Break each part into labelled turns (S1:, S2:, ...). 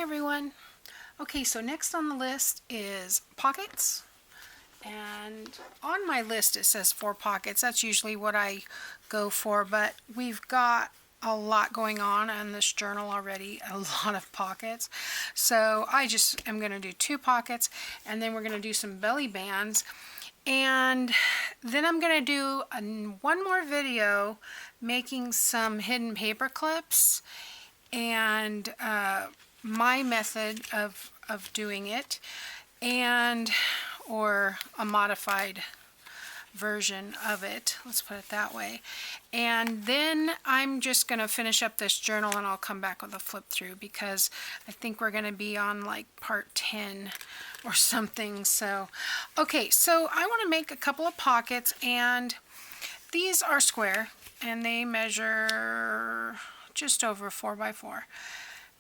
S1: everyone. Okay, so next on the list is pockets. And on my list it says 4 pockets. That's usually what I go for, but we've got a lot going on in this journal already, a lot of pockets. So I just am going to do 2 pockets, and then we're going to do some belly bands. And then I'm going to do one more video making some hidden paper clips and my method of doing it, and or a modified version of it, let's put it that way. And then I'm just going to finish up this journal and I'll come back with a flip through, because I think we're going to be on like part 10 or something. So okay, so I want to make a couple of pockets, and these are square and they measure just over 4 by 4.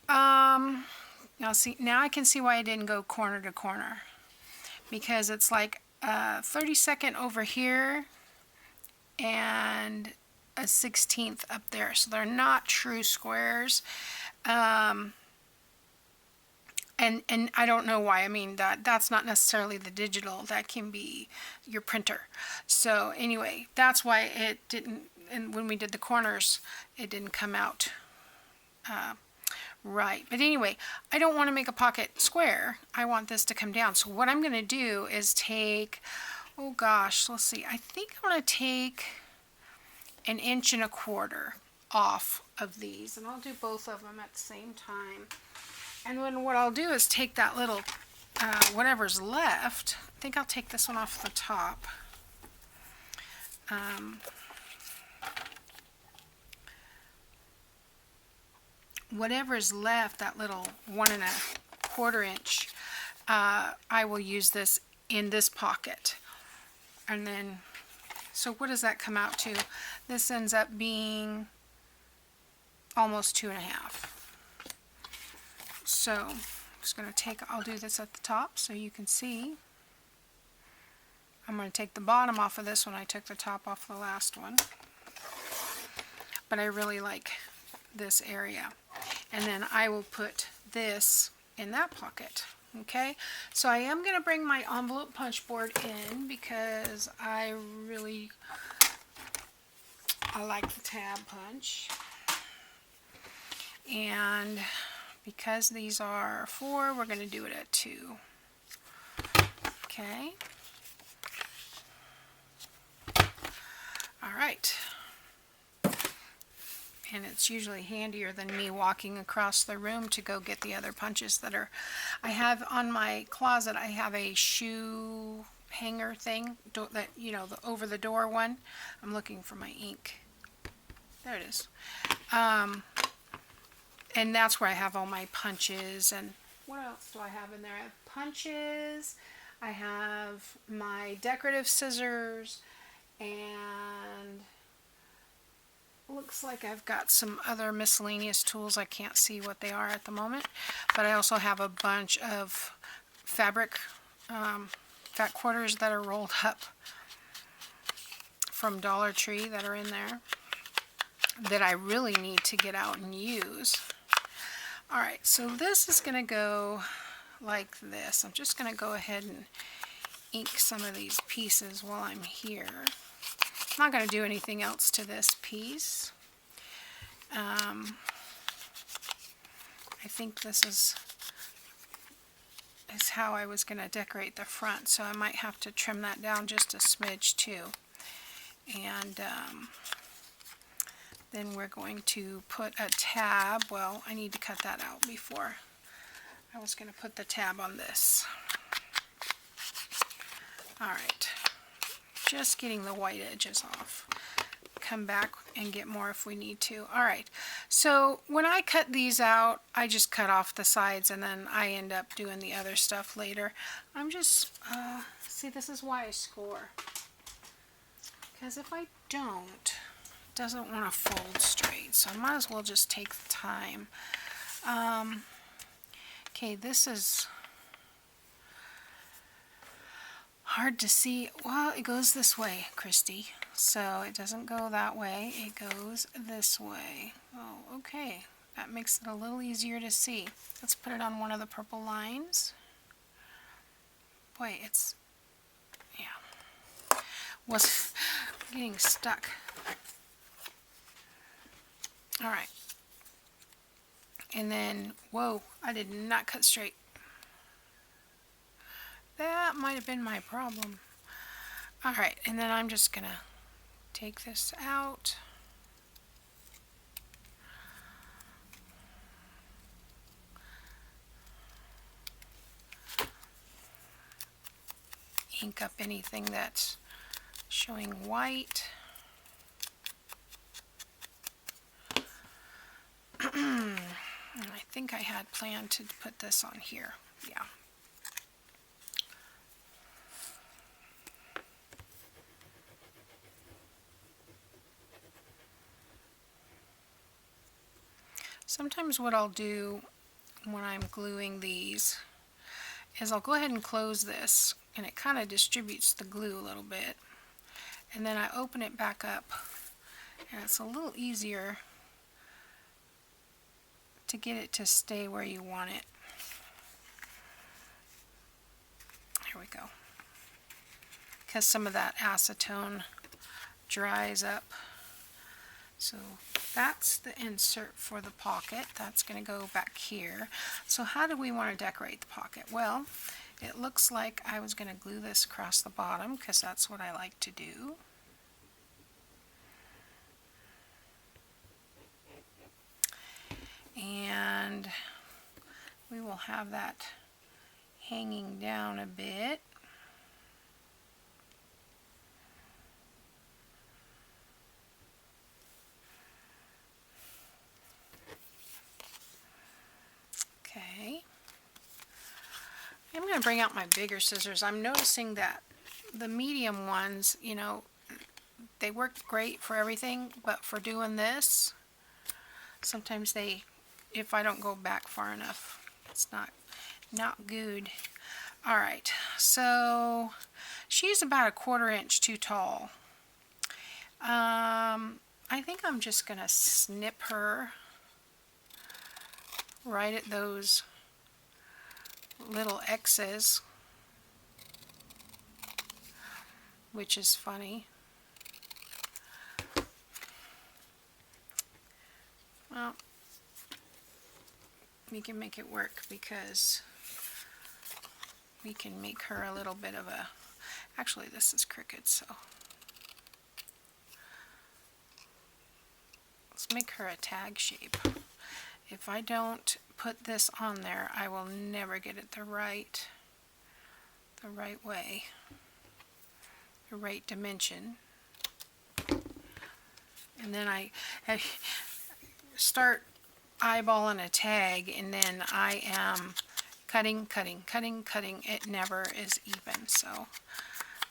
S1: Now I can see why I didn't go corner to corner, because it's like 32nd over here and a 16th up there, so they're not true squares. And I don't know why. I mean, that's not necessarily the digital, that can be your printer. So anyway, that's why it didn't, and when we did the corners it didn't come out right. But anyway, I don't want to make a pocket square. I want this to come down. So what I'm going to do is take, oh gosh, let's see, I think I'm going to take 1 1/4 inches off of these, and I'll do both of them at the same time. And then what I'll do is take that little whatever's left. I think I'll take this one off the top. Whatever's left, that little 1 1/4 inch, I will use this in this pocket. And then, so what does that come out to? This ends up being almost 2 1/2. So I'm just going to take, I'll do this at the top so you can see. I'm going to take the bottom off of this one. I took the top off the last one, but I really like this area. And then I will put this in that pocket. Okay, so I am going to bring my envelope punch board in, because I like the tab punch. And because these are 4, we're going to do it at 2. Okay. All right. And it's usually handier than me walking across the room to go get the other punches that are, I have on my closet, I have a shoe hanger thing, that, you know, the over the door one. I'm looking for my ink. There it is. And that's where I have all my punches. And what else do I have in there? I have punches, I have my decorative scissors, and looks like I've got some other miscellaneous tools. I can't see what they are at the moment, but I also have a bunch of fabric fat quarters that are rolled up from Dollar Tree that are in there that I really need to get out and use. Alright, so this is going to go like this. I'm just going to go ahead and ink some of these pieces while I'm here. I'm not going to do anything else to this piece. I think this is how I was going to decorate the front, so I might have to trim that down just a smidge too. And then we're going to put a tab. Well, I need to cut that out before. I was going to put the tab on this. Alright. Just getting the white edges off. Come back and get more if we need to. Alright, so when I cut these out, I just cut off the sides, and then I end up doing the other stuff later. I'm just, see, this is why I score. Because if I don't, it doesn't want to fold straight, so I might as well just take the time. Okay, this is hard to see. Well, it goes this way, Christy. So it doesn't go that way. It goes this way. Oh, okay. That makes it a little easier to see. Let's put it on one of the purple lines. Boy, it's, yeah, was getting stuck. All right. And then, whoa, I did not cut straight. That might have been my problem. All right, and then I'm just gonna take this out. Ink up anything that's showing white. And I think I had planned to put this on here. Yeah. Sometimes what I'll do when I'm gluing these is I'll go ahead and close this, and it kind of distributes the glue a little bit. And then I open it back up, and it's a little easier to get it to stay where you want it. Here we go. Because some of that acetone dries up. So that's the insert for the pocket. That's going to go back here. So how do we want to decorate the pocket? Well, it looks like I was going to glue this across the bottom because that's what I like to do. And we will have that hanging down a bit. Okay. I'm going to bring out my bigger scissors. I'm noticing that the medium ones, you know, they work great for everything, but for doing this, sometimes they, if I don't go back far enough, it's not good. All right, so she's about 1/4 inch too tall. I think I'm just gonna snip her right at those little X's, which is funny. Well, we can make it work because we can make her a little bit of a, actually this is crooked, so let's make her a tag shape. If I don't put this on there, I will never get it the right way, the right dimension. And then I start eyeballing a tag, and then I am cutting. It never is even, so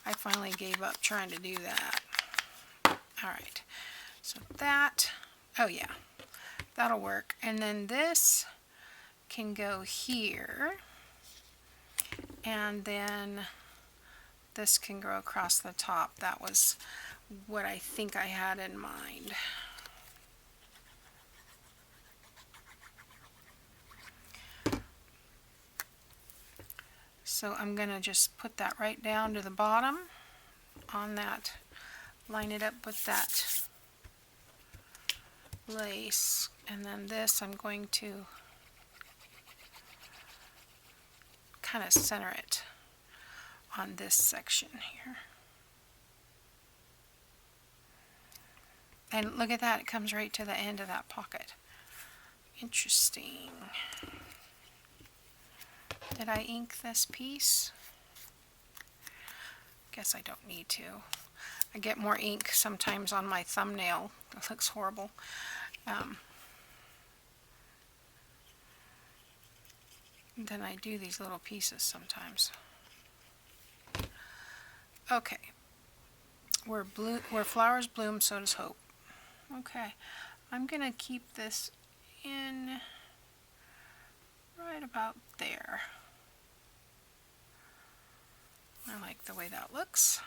S1: I finally gave up trying to do that. Alright, so that, oh yeah, that'll work. And then this can go here, and then this can go across the top. That was what I think I had in mind. So I'm going to just put that right down to the bottom on that, line it up with that lace, and then this I'm going to kind of center it on this section here. And look at that, it comes right to the end of that pocket. Interesting. Did I ink this piece? Guess I don't need to. I get more ink sometimes on my thumbnail. It looks horrible. Then I do these little pieces sometimes. Okay. Where flowers bloom, so does hope. Okay. I'm going to keep this in right about there. I like the way that looks.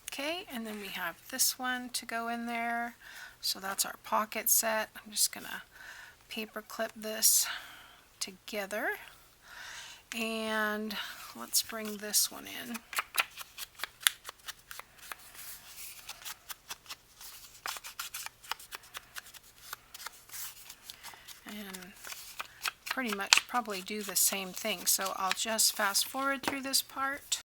S1: Okay, Okay, and then we have this one to go in there. So that's our pocket set. I'm just gonna paper clip this together. And let's bring this one in. And pretty much probably do the same thing. So I'll just fast forward through this part.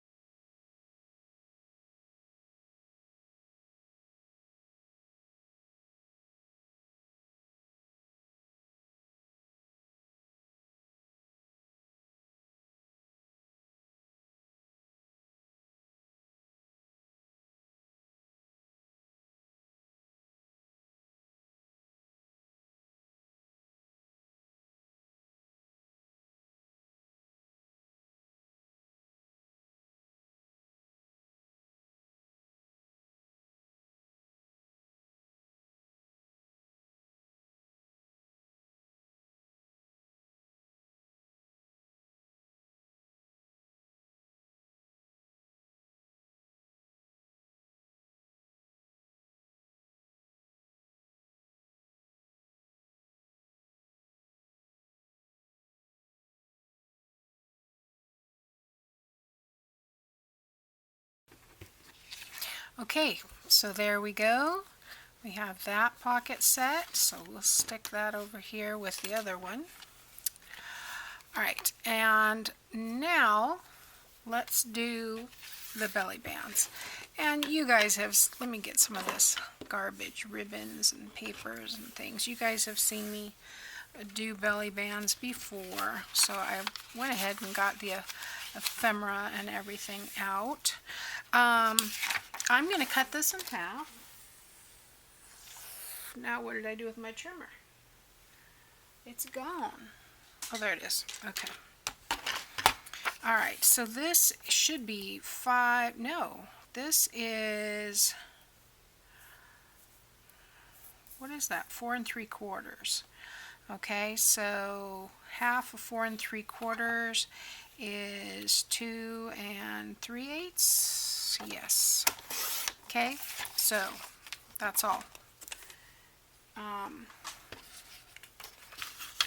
S1: Okay, so there we go. We have that pocket set, so we'll stick that over here with the other one. Alright, and now let's do the belly bands. And you guys have, let me get some of this garbage ribbons and papers and things. You guys have seen me do belly bands before, so I went ahead and got the ephemera and everything out. I'm going to cut this in half. Now what did I do with my trimmer? It's gone. Oh, there it is. Okay. Alright, so this should be 5, no, this is, what is that, 4 3/4. Okay, so half of 4 3/4 is 2 3/8. Yes. Okay, so that's all.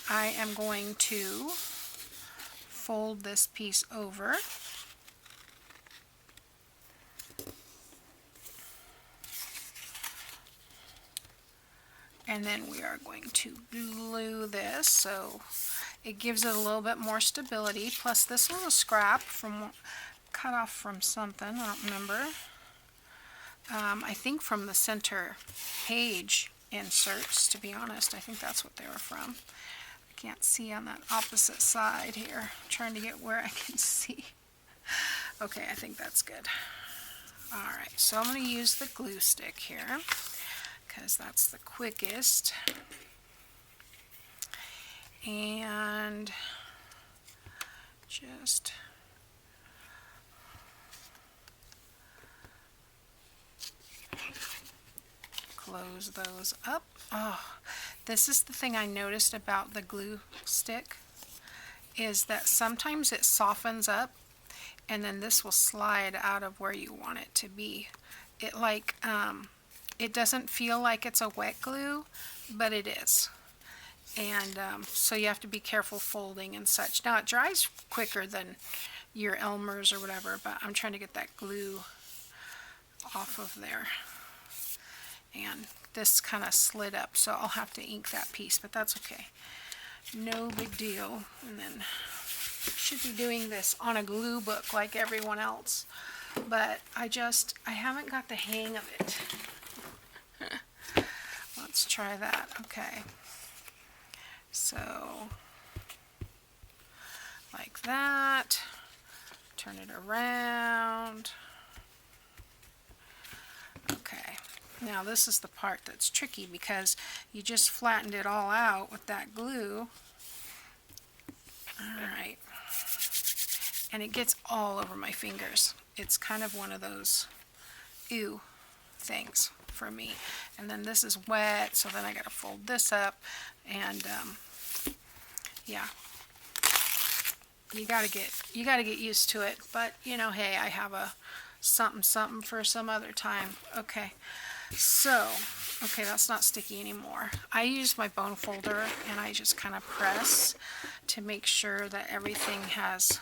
S1: I am going to fold this piece over. And then we are going to glue this so it gives it a little bit more stability. Plus this was a scrap from, cut off from something, I don't remember. I think from the center page inserts, to be honest. I think that's what they were from. I can't see on that opposite side here. I'm trying to get where I can see. Okay, I think that's good. Alright, so I'm going to use the glue stick here because that's the quickest. And just close those up. Oh, this is the thing I noticed about the glue stick, is that sometimes it softens up and then this will slide out of where you want it to be. It like, it doesn't feel like it's a wet glue, but it is. And so you have to be careful folding and such. Now it dries quicker than your Elmer's or whatever, but I'm trying to get that glue off of there. And this kind of slid up, so I'll have to ink that piece, but that's okay. No big deal. And then should be doing this on a glue book like everyone else, but I haven't got the hang of it. Let's try that. Okay, so like that, turn it around. Okay, now this is the part that's tricky because you just flattened it all out with that glue. Alright, and it gets all over my fingers. It's kind of one of those ew things for me. And then this is wet, so then I gotta fold this up, and yeah, you gotta get used to it. But you know, hey, I have a something something for some other time. Okay, so, okay, that's not sticky anymore. I use my bone folder and I just kind of press to make sure that everything has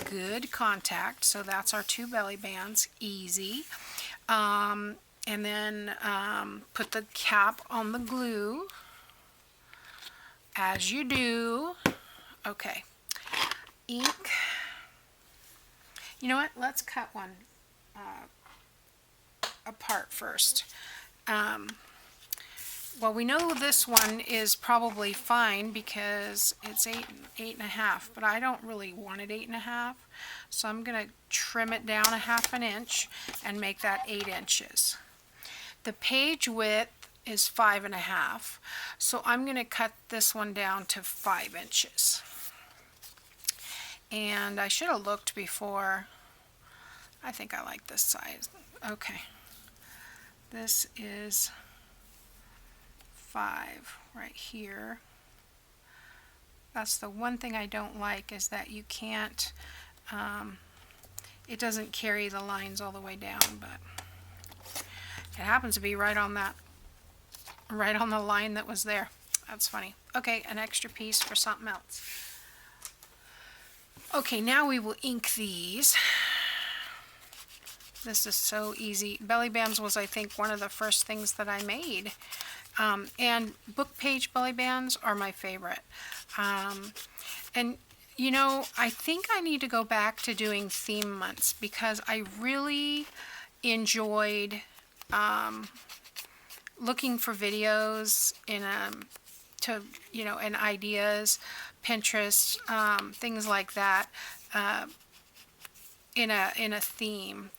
S1: good contact. So that's our 2 belly bands, easy. And then put the cap on the glue, as you do. Okay, ink. You know what? Let's cut one apart first. Well, we know this one is probably fine because it's 8.5, but I don't really want it 8.5, so I'm going to trim it down 1/2 inch and make that 8 inches. The page width is 5.5, so I'm going to cut this one down to 5 inches. And I should have looked before. I think I like this size. Okay. This is 5 right here. That's the one thing I don't like, is that you can't, it doesn't carry the lines all the way down, but it happens to be right on that, right on the line that was there. That's funny. Okay, an extra piece for something else. Okay, now we will ink these. This is so easy. Belly bands was, I think, one of the first things that I made. And book page belly bands are my favorite. And, you know, I think I need to go back to doing theme months because I really enjoyed looking for videos in and ideas, Pinterest, things like that, in a theme.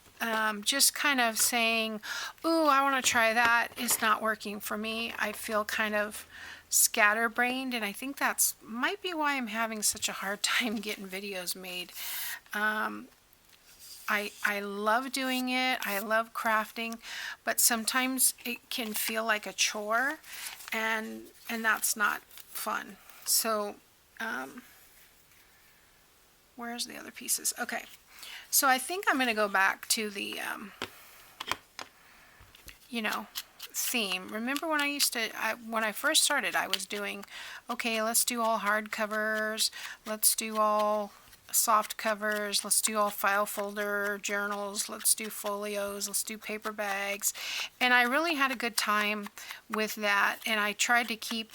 S1: Just kind of saying, ooh, I want to try that. It's not working for me. I feel kind of scatterbrained, and I think that's might be why I'm having such a hard time getting videos made. I love doing it. I love crafting, but sometimes it can feel like a chore, and that's not fun. So, where's the other pieces? Okay. So I think I'm going to go back to the, theme. Remember when when I first started, I was doing, okay, let's do all hard covers, let's do all soft covers, let's do all file folder journals, let's do folios, let's do paper bags. And I really had a good time with that, and I tried to keep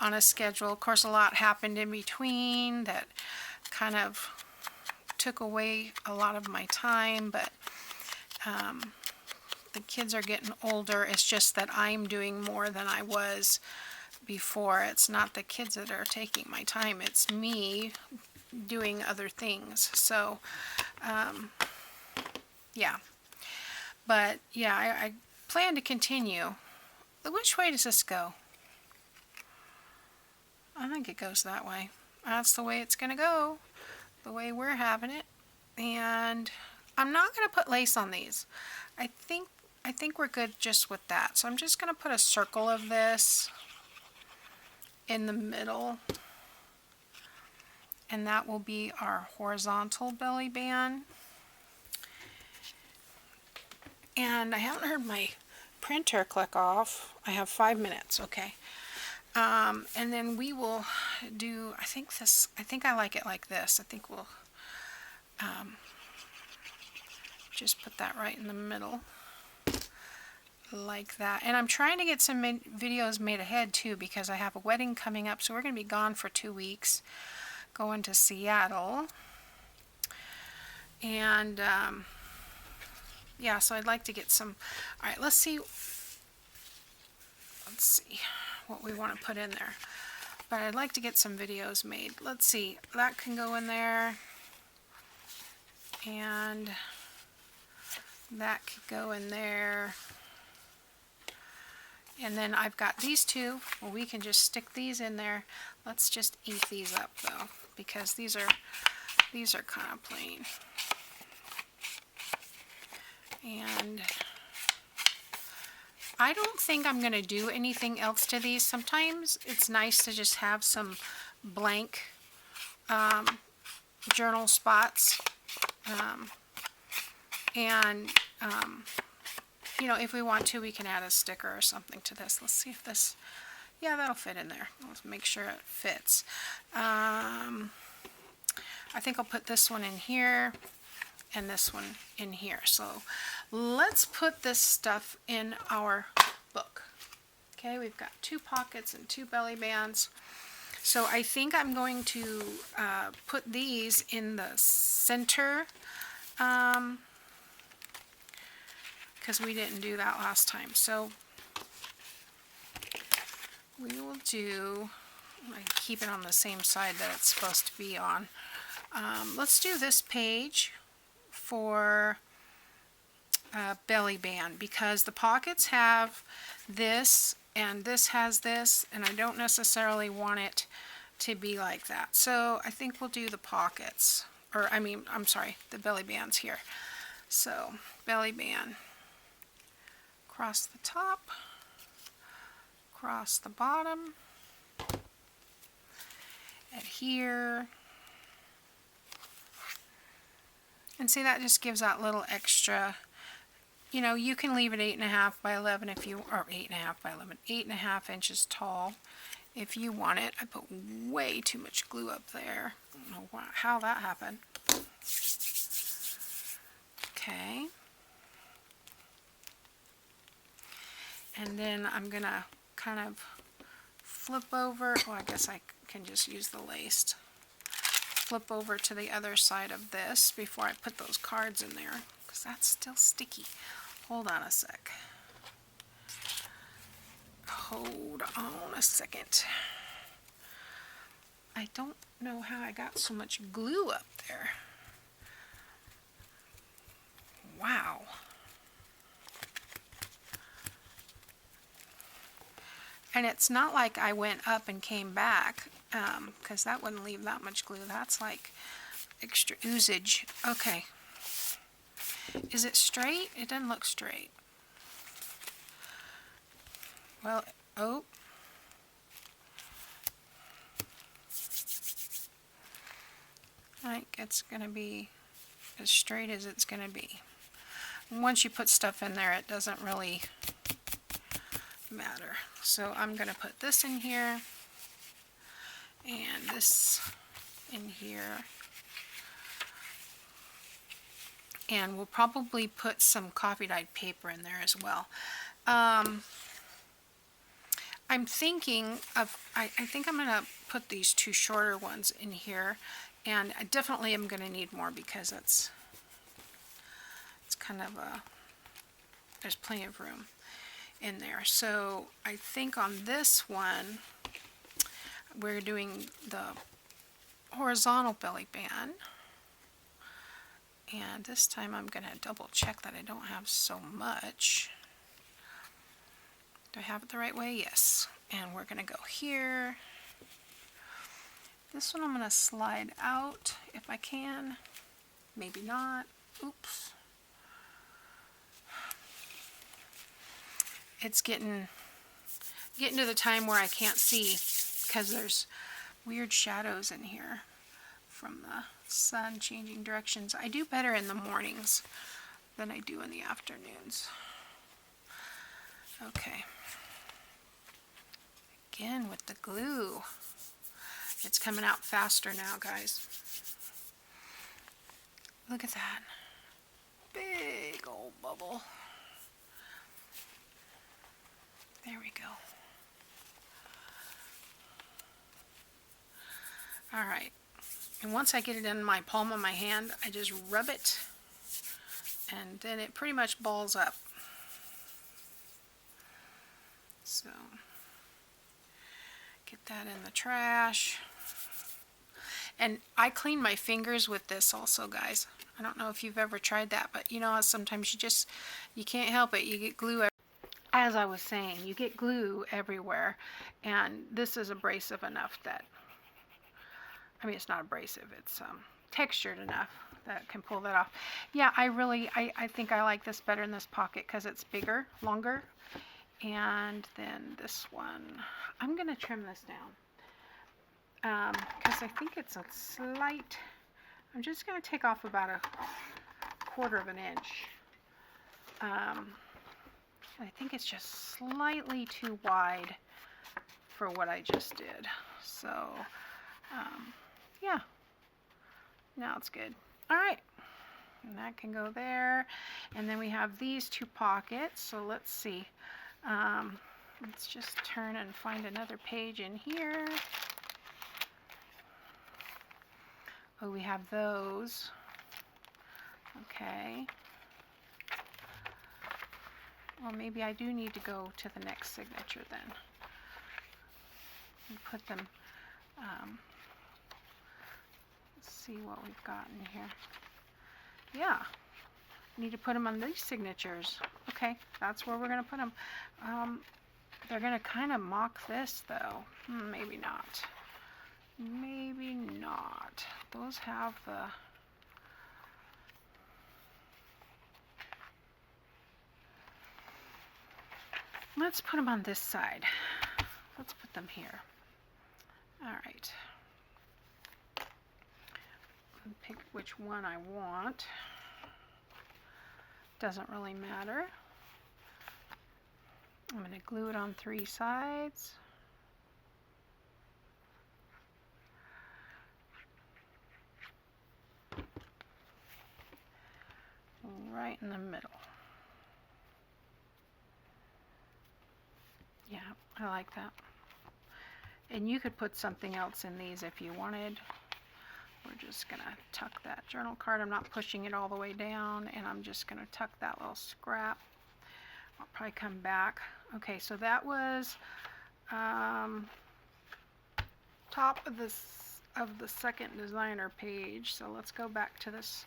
S1: on a schedule. Of course, a lot happened in between that kind of took away a lot of my time, but the kids are getting older. It's just that I'm doing more than I was before. It's not the kids that are taking my time, it's me doing other things. So yeah, but yeah, I plan to continue. Which way does this go? I think it goes that way. That's the way it's gonna go, the way we're having it. And I'm not going to put lace on these. I think we're good just with that. So I'm just going to put a circle of this in the middle, and that will be our horizontal belly band. And I haven't heard my printer click off. I have 5 minutes. Okay. And then we will do, I think I like it like this. I think we'll just put that right in the middle like that. And I'm trying to get some videos made ahead too, because I have a wedding coming up, so we're going to be gone for 2 weeks, going to Seattle. And yeah, so I'd like to get some. All right, let's see what we want to put in there. But I'd like to get some videos made. Let's see, that can go in there, and that could go in there. And then I've got these two. Well, we can just stick these in there. Let's just ink these up though, because these are kind of plain. And I don't think I'm going to do anything else to these. Sometimes it's nice to just have some blank journal spots. And, you know, if we want to, we can add a sticker or something to this. Let's see if this, yeah, that'll fit in there. Let's make sure it fits. I think I'll put this one in here and this one in here. So let's put this stuff in our book. Okay, we've got 2 pockets and 2 belly bands. So I think I'm going to put these in the center, because we didn't do that last time. So we will do, I keep it on the same side that it's supposed to be on. Let's do this page for belly band, because the pockets have this and this has this, and I don't necessarily want it to be like that. So I think we'll do the pockets, or I'm sorry, the belly bands here. So belly band, across the top, across the bottom, adhere, and see, that just gives that little extra. You know, you can leave it 8.5 by 11 if you, or 8.5 by 11, 8.5 inches tall if you want it. I put way too much glue up there. I don't know how that happened. Okay. And then I'm gonna kind of flip over. Well, I guess I can just use the lace. Flip over to the other side of this before I put those cards in there, because that's still sticky. Hold on a sec. Hold on a second. I don't know how I got so much glue up there. Wow. And it's not like I went up and came back, because that wouldn't leave that much glue. That's like extra oozage. Okay. Is it straight? It doesn't look straight. Well, oh. I think it's going to be as straight as it's going to be. Once you put stuff in there, it doesn't really matter. So I'm going to put this in here and this in here. And we'll probably put some coffee dyed paper in there as well. I'm thinking of, I think I'm going to put these 2 shorter ones in here, and I definitely am going to need more, because it's kind of there's plenty of room in there. So I think on this one, we're doing the horizontal belly band. And this time I'm going to double check that I don't have so much. Do I have it the right way? Yes. And we're going to go here. This one I'm going to slide out if I can. Maybe not. Oops. It's getting to the time where I can't see, because there's weird shadows in here from the sun changing directions. I do better in the mornings than I do in the afternoons. Okay. Again with the glue. It's coming out faster now, guys. Look at that. Big old bubble. There we go. All right. And once I get it in my palm of my hand, I just rub it, and then it pretty much balls up. So, get that in the trash. And I clean my fingers with this also, guys. I don't know if you've ever tried that, but you know how sometimes you can't help it. You get glue. As I was saying, you get glue everywhere, and this is abrasive enough that, it's not abrasive, it's textured enough that can pull that off. Yeah, I think I like this better in this pocket because it's bigger, longer. And then this one, I'm going to trim this down because I think it's a slight, I'm just going to take off about a 1/4 of an inch. I think it's just slightly too wide for what I just did. So, yeah, now it's good. All right, and that can go there. And then we have these 2 pockets. So let's see. Let's just turn and find another page in here. Oh, we have those. Okay. Well, maybe I do need to go to the next signature then. And put them, let's see what we've got in here. Yeah, need to put them on these signatures. Okay, that's where we're going to put them. They're going to kind of mock this though. Maybe not. Maybe not. Those have the... Let's put them on this side. Let's put them here. All right. Pick which one I want. Doesn't really matter. I'm going to glue it on 3 sides. Right in the middle. Yeah, I like that. And you could put something else in these if you wanted. We're just going to tuck that journal card. I'm not pushing it all the way down, and I'm just going to tuck that little scrap. I'll probably come back. Okay, so that was top of the second designer page. So let's go back to this.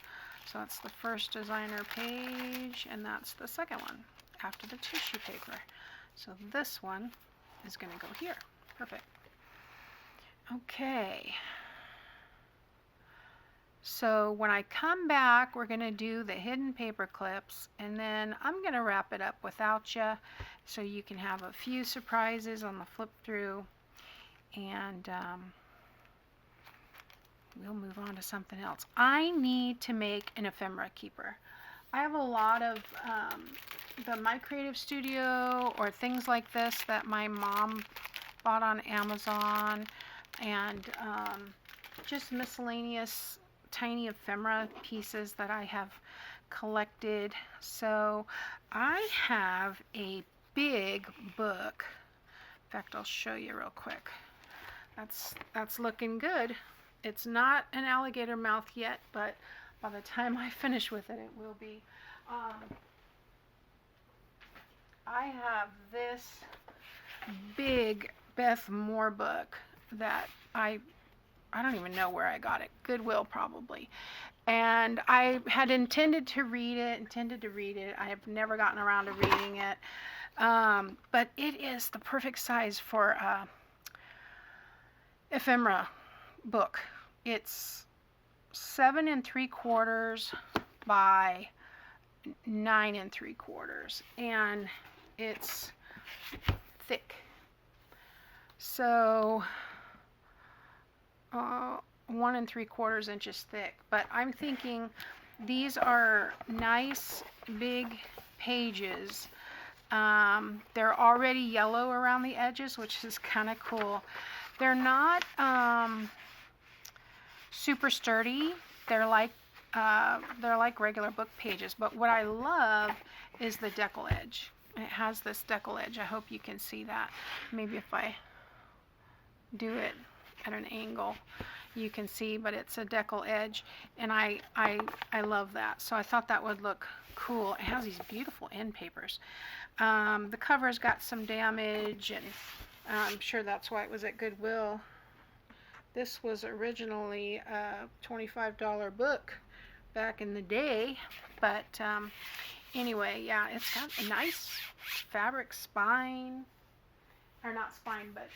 S1: So that's the first designer page, and that's the second one after the tissue paper. So this one is going to go here. Perfect. Okay. So when I come back, we're going to do the hidden paper clips, and then I'm going to wrap it up without you, so you can have a few surprises on the flip through, and we'll move on to something else. I need to make an ephemera keeper. I have a lot of the My Creative Studio or things like this that my mom bought on Amazon, and just miscellaneous tiny ephemera pieces that I have collected. So I have a big book. In fact, I'll show you real quick. That's looking good. It's not an alligator mouth yet, but by the time I finish with it, it will be. I have this big Beth Moore book that I don't even know where I got it. Goodwill probably. And I had intended to read it. I have never gotten around to reading it. But it is the perfect size for ephemera book. It's 7 3/4 by 9 3/4, and it's thick. So 1 3/4 inches thick. But I'm thinking these are nice big pages. They're already yellow around the edges, which is kind of cool. They're not super sturdy. They're like regular book pages, but what I love is the decal edge. It has this decal edge. I hope you can see that. Maybe if I do it at an angle, you can see, but it's a decal edge, and I love that. So I thought that would look cool. It has these beautiful end papers. The cover's got some damage, and I'm sure that's why it was at Goodwill. This was originally a $25 book back in the day, but anyway, yeah, it's got a nice fabric spine, or not spine, but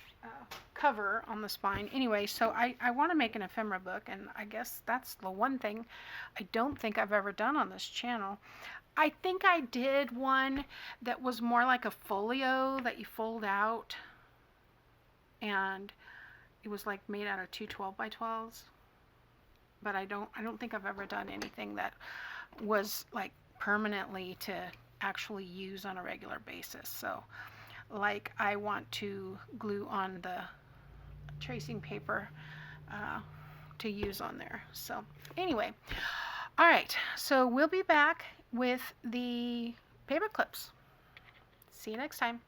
S1: cover on the spine. Anyway, so I want to make an ephemera book, and I guess that's the one thing I don't think I've ever done on this channel. I think I did one that was more like a folio that you fold out, and it was like made out of 2 12 by 12s. But I don't think I've ever done anything that was like permanently to actually use on a regular basis. So like I want to glue on the tracing paper to use on there. So anyway, all right, so we'll be back with the paper clips. See you next time.